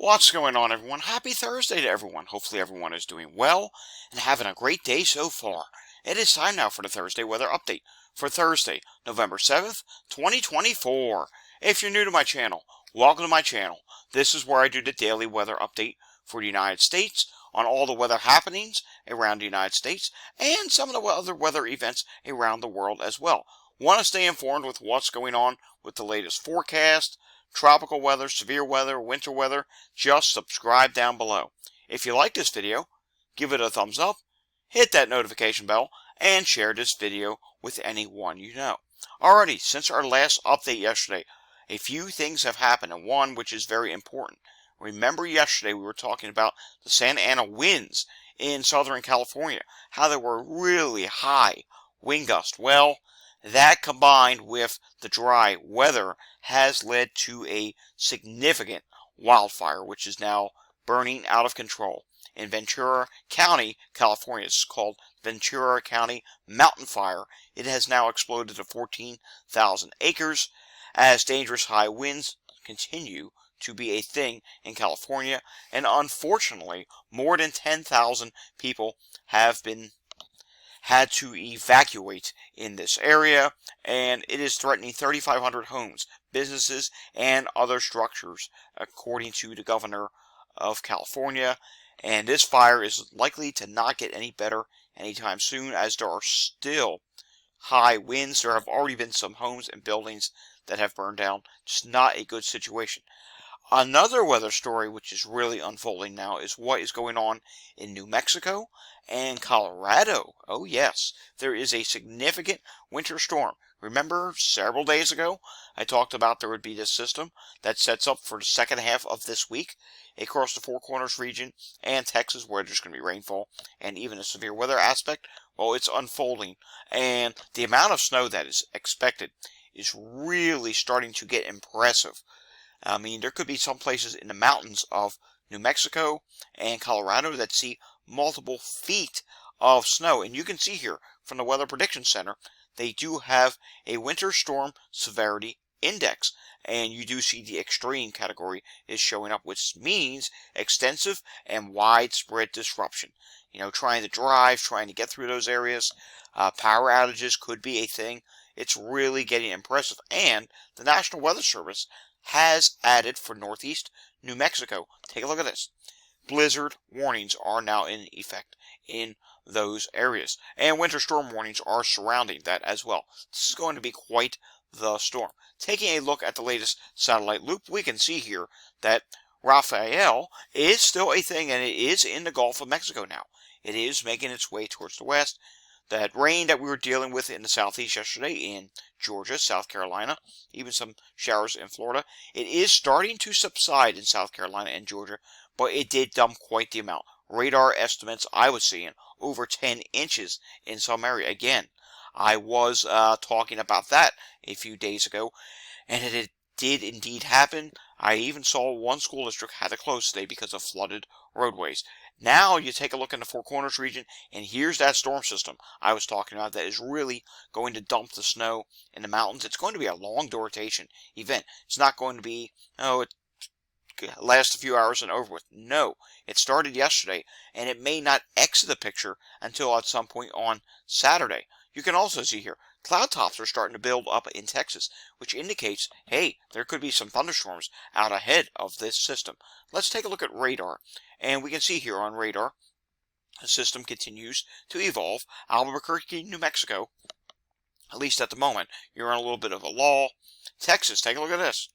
What's going on, everyone? Happy Thursday to everyone. Hopefully everyone is doing well and having a great day so far. It is time now for the Thursday weather update for Thursday, November 7th, 2024. If you're new to my channel, welcome to my channel. This is where I do the daily weather update for the United States on all the weather happenings around the United States and some of the other weather events around the world as well. Want to stay informed with what's going on with the latest forecast, tropical weather, severe weather, winter weather, just subscribe down below. If you like this video, give it a thumbs up, hit that notification bell, and share this video with anyone you know. Alrighty, since our last update yesterday, a few things have happened, and one which is very important. Remember yesterday we were talking about the Santa Ana winds in Southern California, how they were really high wind gusts. Well, that combined with the dry weather has led to a significant wildfire, which is now burning out of control. In Ventura County, California, it's called Ventura County Mountain Fire. It has now exploded to 14,000 acres as dangerous high winds continue to be a thing in California. And unfortunately, more than 10,000 people have been had to evacuate in this area, and it is threatening 3,500 homes, businesses, and other structures, according to the governor of California. And this fire is likely to not get any better anytime soon, as there are still high winds. There have already been some homes and buildings that have burned down. It's not a good situation. Another weather story which is really unfolding now is what is going on in New Mexico and Colorado. Oh yes, there is a significant winter storm. Remember several days ago I talked about there would be this system that sets up for the second half of this week across the Four Corners region and Texas, where there's going to be rainfall and even a severe weather aspect. Well, it's unfolding, and the amount of snow that is expected is really starting to get impressive. I mean, there could be some places in the mountains of New Mexico and Colorado that see multiple feet of snow. And you can see here from the Weather Prediction Center, they do have a winter storm severity index. And you do see the extreme category is showing up, which means extensive and widespread disruption. You know, trying to drive, trying to get through those areas. Power outages could be a thing. It's really getting impressive. And the National Weather Service has added for northeast New Mexico. Take a look at this. Blizzard warnings are now in effect in those areas. And winter storm warnings are surrounding that as well. This is going to be quite the storm. Taking a look at the latest satellite loop, we can see here that Rafael is still a thing, and it is in the Gulf of Mexico now. It is making its way towards the west. That rain that we were dealing with in the southeast yesterday in Georgia, South Carolina, even some showers in Florida, it is starting to subside in South Carolina and Georgia, but it did dump quite the amount. Radar estimates I was seeing over 10 inches in some area. Again, I was talking about that a few days ago, and it did indeed happen. I even saw one school district had to close today because of flooded roadways. Now you take a look in the Four Corners region, and here's that storm system I was talking about that is really going to dump the snow in the mountains. It's going to be a long duration event. It's not going to be, it lasts a few hours and over with. No, it started yesterday, and it may not exit the picture until at some point on Saturday. You can also see here, cloud tops are starting to build up in Texas, which indicates, hey, there could be some thunderstorms out ahead of this system. Let's take a look at radar. And we can see here on radar, the system continues to evolve. Albuquerque, New Mexico, at least at the moment, you're on a little bit of a lull. Texas, take a look at this.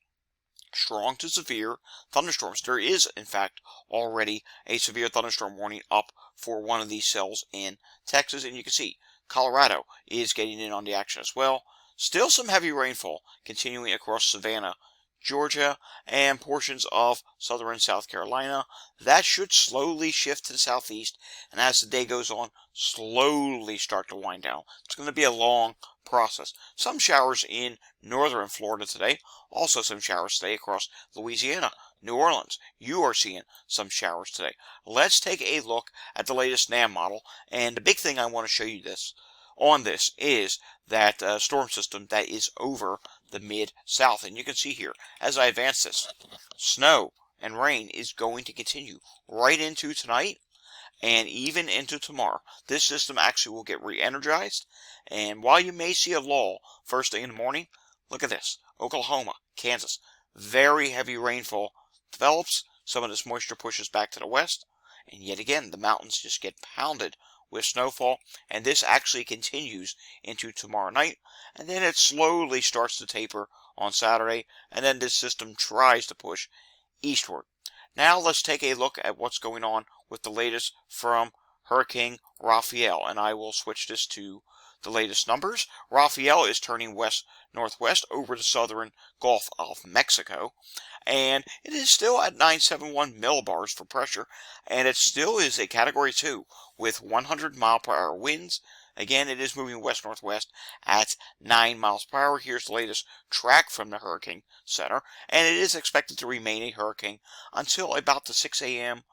Strong to severe thunderstorms. There is, in fact, already a severe thunderstorm warning up for one of these cells in Texas. And you can see Colorado is getting in on the action as well. Still some heavy rainfall continuing across Savannah, Georgia, and portions of southern South Carolina. That should slowly shift to the southeast, and as the day goes on, slowly start to wind down. It's going to be a long process. Some showers in northern Florida today. Also some showers today across Louisiana, New Orleans. You are seeing some showers today. Let's take a look at the latest NAM model, and the big thing I want to show you this is that storm system that is over the mid-south. And you can see here, as I advance this, snow and rain is going to continue right into tonight and even into tomorrow. This system actually will get re-energized, and while you may see a lull first thing in the morning, look at this. Oklahoma, Kansas, very heavy rainfall develops. Some of this moisture pushes back to the west, and yet again the mountains just get pounded with snowfall, and this actually continues into tomorrow night, and then it slowly starts to taper on Saturday, and then this system tries to push eastward. Now let's take a look at what's going on with the latest from Hurricane Rafael, and I will switch this to the latest numbers. Rafael is turning west-northwest over the southern Gulf of Mexico, and it is still at 971 millibars for pressure, and it still is a Category 2 with 100-mile-per-hour winds. Again, it is moving west-northwest at 9 miles per hour. Here's the latest track from the Hurricane Center, and it is expected to remain a hurricane until about the 6 a.m.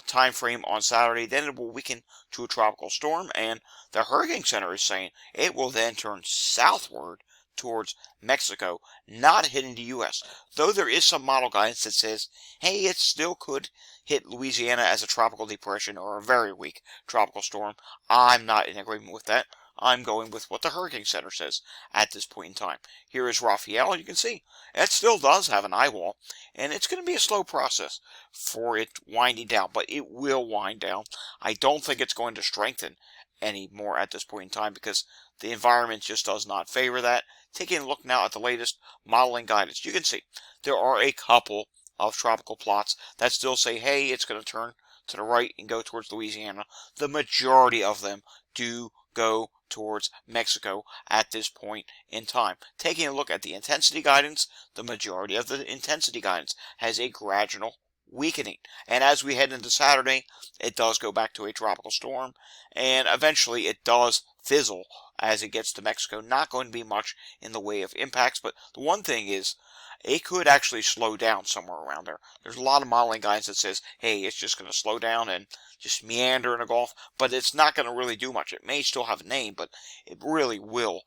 Time frame on Saturday. Then it will weaken to a tropical storm, and the Hurricane Center is saying it will then turn southward towards Mexico, not hitting the U.S. Though there is some model guidance that says, hey, it still could hit Louisiana as a tropical depression or a very weak tropical storm. I'm not in agreement with that. I'm going with what the Hurricane Center says at this point in time. Here is Rafael. You can see it still does have an eye wall, and it's going to be a slow process for it winding down, but it will wind down. I don't think it's going to strengthen anymore at this point in time because the environment just does not favor that. Taking a look now at the latest modeling guidance, you can see there are a couple of tropical plots that still say, hey, it's going to turn to the right and go towards Louisiana. The majority of them do go towards Mexico at this point in time. Taking a look at the intensity guidance, the majority of the intensity guidance has a gradual weakening. And as we head into Saturday, it does go back to a tropical storm, and eventually it does fizzle as it gets to Mexico. Not going to be much in the way of impacts, but the one thing is, it could actually slow down somewhere around there. There's a lot of modeling guidance that says, hey, it's just going to slow down and just meander in the Gulf, but it's not going to really do much. It may still have a name, but it really will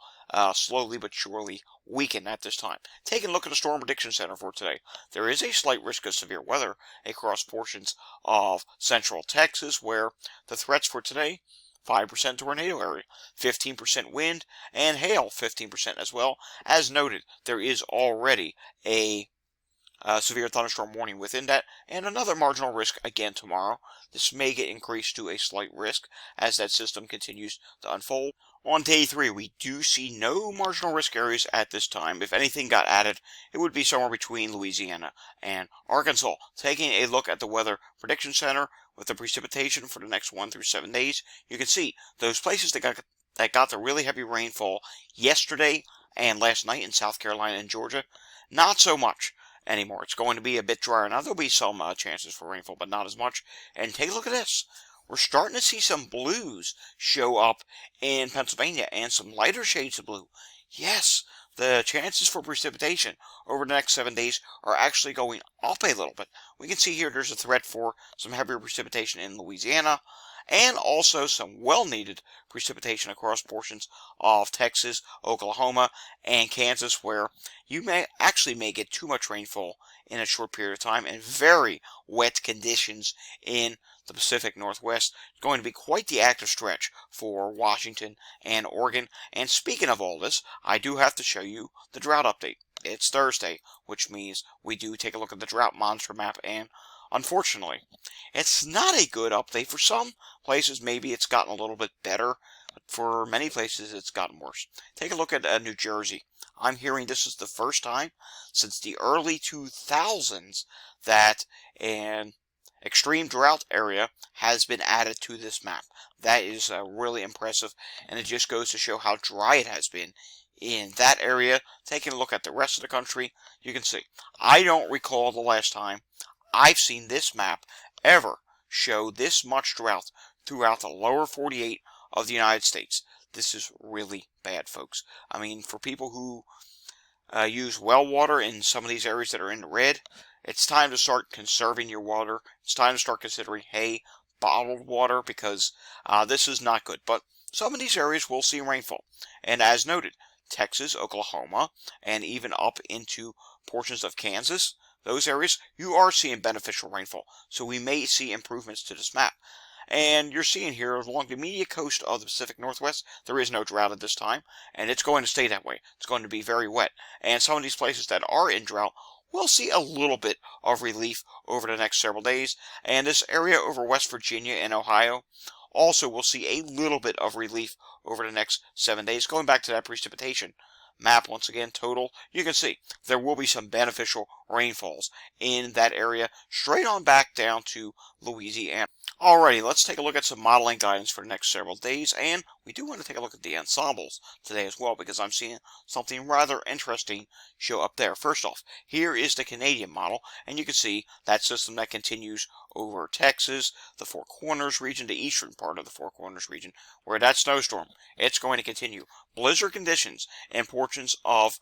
slowly but surely weaken at this time. Taking a look at the Storm Prediction Center for today, there is a slight risk of severe weather across portions of central Texas, where the threats for today, 5% tornado area, 15% wind, and hail 15% as well. As noted, there is already a severe thunderstorm warning within that, and another marginal risk again tomorrow. This may get increased to a slight risk as that system continues to unfold. On day 3, we do see no marginal risk areas at this time. If anything got added, it would be somewhere between Louisiana and Arkansas. Taking a look at the Weather Prediction Center with the precipitation for the next 1 through 7 days, you can see those places that got the really heavy rainfall yesterday and last night in South Carolina and Georgia, not so much anymore. It's going to be a bit drier. Now, there'll be some chances for rainfall, but not as much. And take a look at this. We're starting to see some blues show up in Pennsylvania and some lighter shades of blue. Yes, the chances for precipitation over the next 7 days are actually going up a little bit. We can see here there's a threat for some heavier precipitation in Louisiana, and also some well-needed precipitation across portions of Texas, Oklahoma, and Kansas, where you may get too much rainfall in a short period of time, and very wet conditions in the Pacific Northwest. It's going to be quite the active stretch for Washington and Oregon. And speaking of all this, I do have to show you the drought update. It's Thursday, which means we do take a look at the drought monitor map, and unfortunately, it's not a good update. For some places, maybe it's gotten a little bit better, but for many places, it's gotten worse. Take a look at New Jersey. I'm hearing this is the first time since the early 2000s that an extreme drought area has been added to this map. That is really impressive, and it just goes to show how dry it has been in that area. Taking a look at the rest of the country, you can see, I don't recall the last time I've seen this map ever show this much drought throughout the lower 48 of the United States. This is really bad, folks. I mean, for people who use well water in some of these areas that are in the red, it's time to start conserving your water. It's time to start considering, hey, bottled water, because this is not good. But some of these areas will see rainfall. And as noted, Texas, Oklahoma, and even up into portions of Kansas, those areas, you are seeing beneficial rainfall. So we may see improvements to this map. And you're seeing here along the immediate coast of the Pacific Northwest, there is no drought at this time, and it's going to stay that way. It's going to be very wet. And some of these places that are in drought will see a little bit of relief over the next several days. And this area over West Virginia and Ohio also will see a little bit of relief over the next 7 days. Going back to that precipitation map once again, total, you can see there will be some beneficial rainfalls in that area, straight on back down to Louisiana. Alrighty, let's take a look at some modeling guidance for the next several days, and we do want to take a look at the ensembles today as well, because I'm seeing something rather interesting show up there. First off, here is the Canadian model, and you can see that system that continues over Texas, the Four Corners region, the eastern part of the Four Corners region, where that snowstorm, it's going to continue. Blizzard conditions in portions of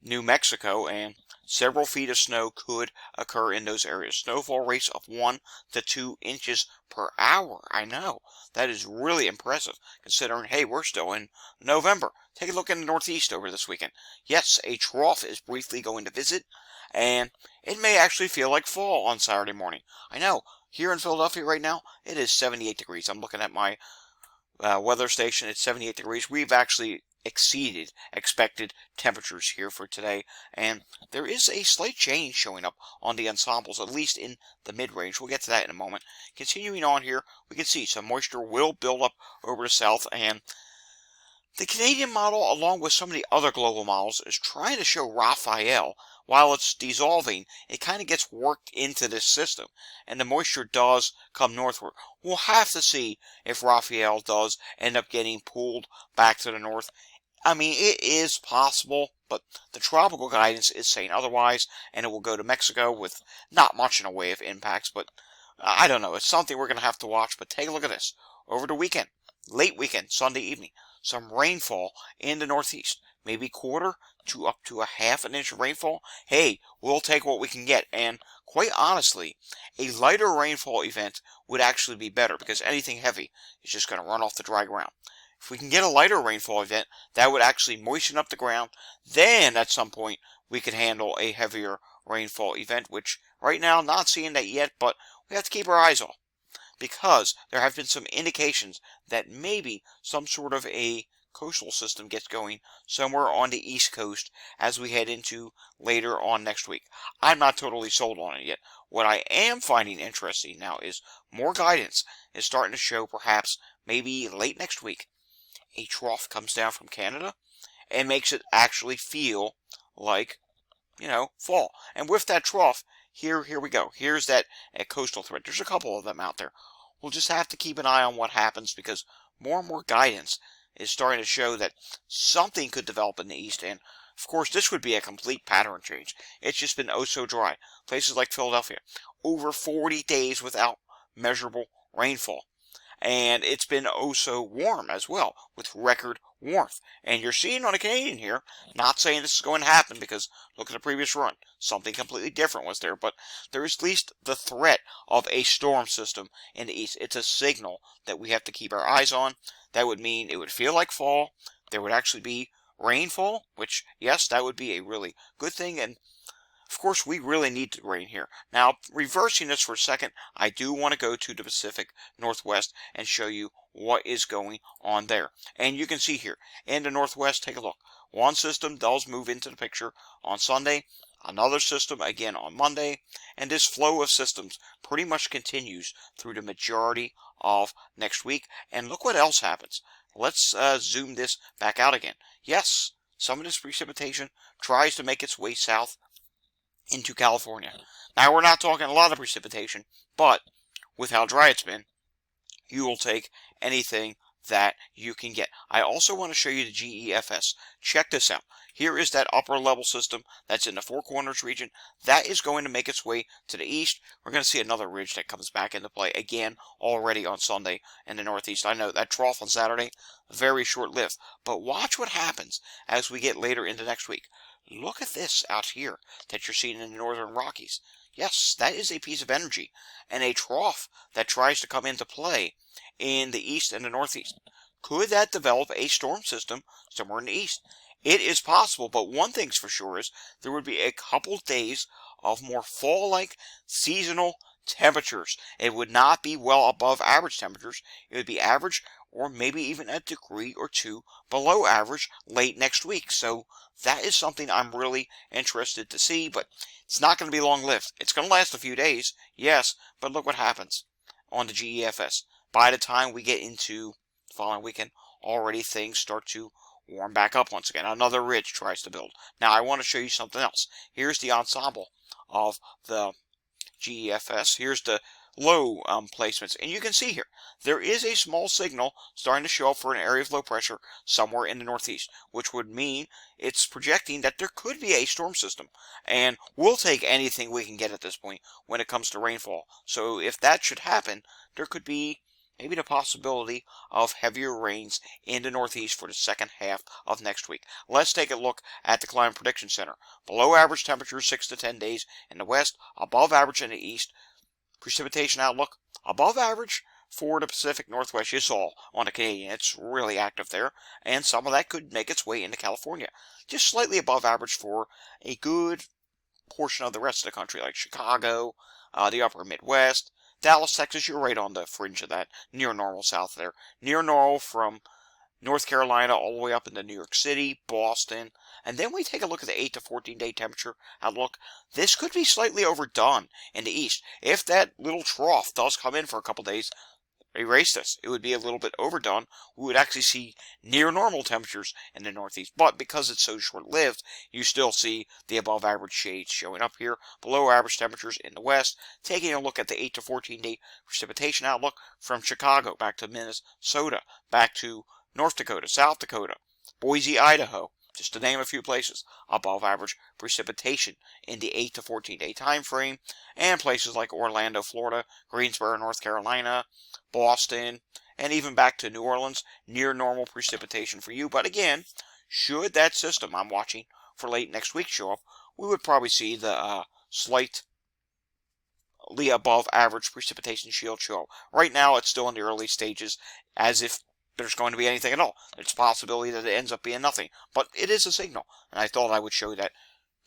New Mexico, and several feet of snow could occur in those areas. Snowfall rates of 1 to 2 inches per hour. I know. That is really impressive, considering, hey, we're still in November. Take a look in the Northeast over this weekend. Yes, a trough is briefly going to visit, and it may actually feel like fall on Saturday morning. I know. Here in Philadelphia right now, it is 78 degrees. I'm looking at my weather station. It's 78 degrees. We've actually exceeded expected temperatures here for today, and there is a slight change showing up on the ensembles, at least in the mid-range. We'll get to that in a moment. Continuing on here, we can see some moisture will build up over the south, and the Canadian model, along with some of the other global models, is trying to show Raphael. While it's dissolving, it kind of gets worked into this system, and the moisture does come northward. We'll have to see if Raphael does end up getting pulled back to the north. I mean, it is possible, but the tropical guidance is saying otherwise, and it will go to Mexico with not much in a way of impacts, but I don't know. It's something we're going to have to watch, but take a look at this. Over the weekend, late weekend, Sunday evening, some rainfall in the Northeast, maybe quarter to up to a half an inch of rainfall. Hey, we'll take what we can get, and quite honestly, a lighter rainfall event would actually be better, because anything heavy is just going to run off the dry ground. If we can get a lighter rainfall event, that would actually moisten up the ground. Then, at some point, we could handle a heavier rainfall event, which right now, not seeing that yet, but we have to keep our eyes on, because there have been some indications that maybe some sort of a coastal system gets going somewhere on the East Coast as we head into later on next week. I'm not totally sold on it yet. What I am finding interesting now is more guidance is starting to show, perhaps maybe late next week, a trough comes down from Canada and makes it actually feel like, fall. And with that trough, here we go. Here's that coastal threat. There's a couple of them out there. We'll just have to keep an eye on what happens, because more and more guidance is starting to show that something could develop in the east. And of course, this would be a complete pattern change. It's just been oh so dry. Places like Philadelphia, over 40 days without measurable rainfall. And it's been oh so warm as well, with record warmth. And you're seeing on a Canadian here, not saying this is going to happen, because look at the previous run. Something completely different was there, but there is at least the threat of a storm system in the east. It's a signal that we have to keep our eyes on. That would mean it would feel like fall. There would actually be rainfall, which, yes, that would be a really good thing. And of course, we really need the rain here. Now, reversing this for a second, I do want to go to the Pacific Northwest and show you what is going on there. And you can see here, in the Northwest, take a look. One system does move into the picture on Sunday, another system again on Monday, and this flow of systems pretty much continues through the majority of next week. And look what else happens. Let's zoom this back out again. Yes, some of this precipitation tries to make its way south into California. Now, we're not talking a lot of precipitation, but with how dry it's been, you will take anything that you can get. I also want to show you the GEFS. Check this out. Here is that upper level system that's in the Four Corners region. That is going to make its way to the east. We're going to see another ridge that comes back into play again already on Sunday in the northeast. I know that trough on Saturday, very short-lived. But watch what happens as we get later into next week. Look at this out here that you're seeing in the northern Rockies. Yes, that is a piece of energy, and a trough that tries to come into play in the east and the northeast. Could that develop a storm system somewhere in the east? It is possible, but one thing's for sure is there would be a couple days of more fall-like seasonal temperatures. It would not be well above average temperatures. It would be average or maybe even a degree or two below average late next week. So that is something I'm really interested to see, but it's not going to be long-lived. It's going to last a few days, yes, but look what happens on the GEFS. By the time we get into the following weekend, already things start to warm back up once again. Another ridge tries to build. Now I want to show you something else. Here's the ensemble of the GEFS. Here's the low placements. And you can see here, there is a small signal starting to show up for an area of low pressure somewhere in the northeast, which would mean it's projecting that there could be a storm system. And we'll take anything we can get at this point when it comes to rainfall. So if that should happen, there could be maybe the possibility of heavier rains in the northeast for the second half of next week. Let's take a look at the Climate Prediction Center. Below average temperatures 6 to 10 days in the west, above average in the east. Precipitation outlook, above average for the Pacific Northwest. You saw on the Canadian, it's really active there, and some of that could make its way into California. Just slightly above average for a good portion of the rest of the country, like Chicago, the upper Midwest, Dallas, Texas. You're right on the fringe of that, near normal south there. Near normal from North Carolina all the way up into New York City, Boston. And then we take a look at the 8 to 14 day temperature outlook. This could be slightly overdone in the east. If that little trough does come in for a couple days, erase this. It would be a little bit overdone. We would actually see near normal temperatures in the northeast. But because it's so short-lived, you still see the above average shades showing up here. Below average temperatures in the west. Taking a look at the 8 to 14 day precipitation outlook from Chicago back to Minnesota, back to North Dakota, South Dakota, Boise, Idaho, just to name a few places, above average precipitation in the 8 to 14 day time frame, and places like Orlando, Florida, Greensboro, North Carolina, Boston, and even back to New Orleans, near normal precipitation for you. But again, should that system I'm watching for late next week show up, we would probably see the slightly above average precipitation shield show up. Right now, it's still in the early stages, as if there's going to be anything at all. There's a possibility that it ends up being nothing. But it is a signal, and I thought I would show that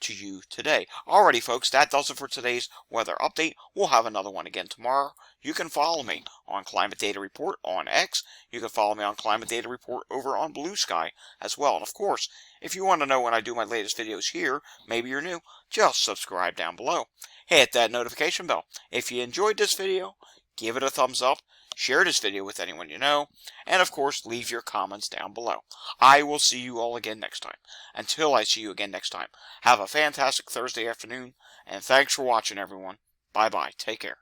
to you today. Alrighty, folks, that does it for today's weather update. We'll have another one again tomorrow. You can follow me on Climate Data Report on X. You can follow me on Climate Data Report over on Blue Sky as well. And of course, if you want to know when I do my latest videos here, maybe you're new, just subscribe down below. Hit that notification bell. If you enjoyed this video, give it a thumbs up. Share this video with anyone you know, and of course, leave your comments down below. I will see you all again next time. Until I see you again next time, have a fantastic Thursday afternoon, and thanks for watching, everyone. Bye-bye. Take care.